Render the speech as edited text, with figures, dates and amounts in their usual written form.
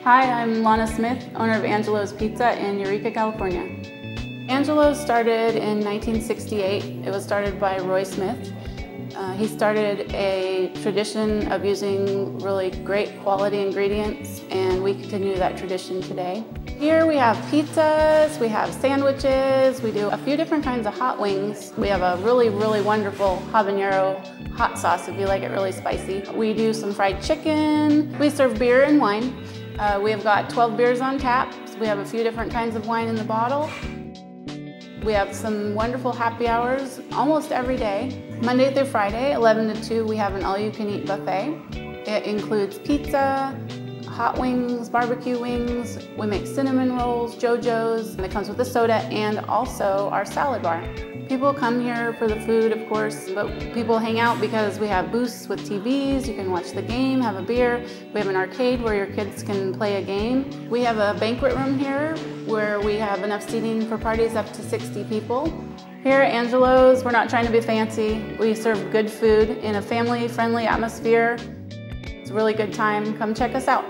Hi, I'm Lana Smith, owner of Angelo's Pizza in Eureka, California. Angelo started in 1968. It was started by Roy Smith. He started a tradition of using really great quality ingredients, and we continue that tradition today. Here we have pizzas, we have sandwiches, we do a few different kinds of hot wings. We have a really wonderful habanero hot sauce if you like it really spicy. We do some fried chicken. We serve beer and wine. We have got 12 beers on tap. So we have a few different kinds of wine in the bottle. We have some wonderful happy hours almost every day. Monday through Friday, 11 to 2, we have an all-you-can-eat buffet. It includes pizza, hot wings, barbecue wings. We make cinnamon rolls, JoJo's, and it comes with a soda and also our salad bar. People come here for the food, of course, but people hang out because we have booths with TVs. You can watch the game, have a beer. We have an arcade where your kids can play a game. We have a banquet room here where we have enough seating for parties up to 60 people. Here at Angelo's, we're not trying to be fancy. We serve good food in a family-friendly atmosphere. It's a really good time. Come check us out.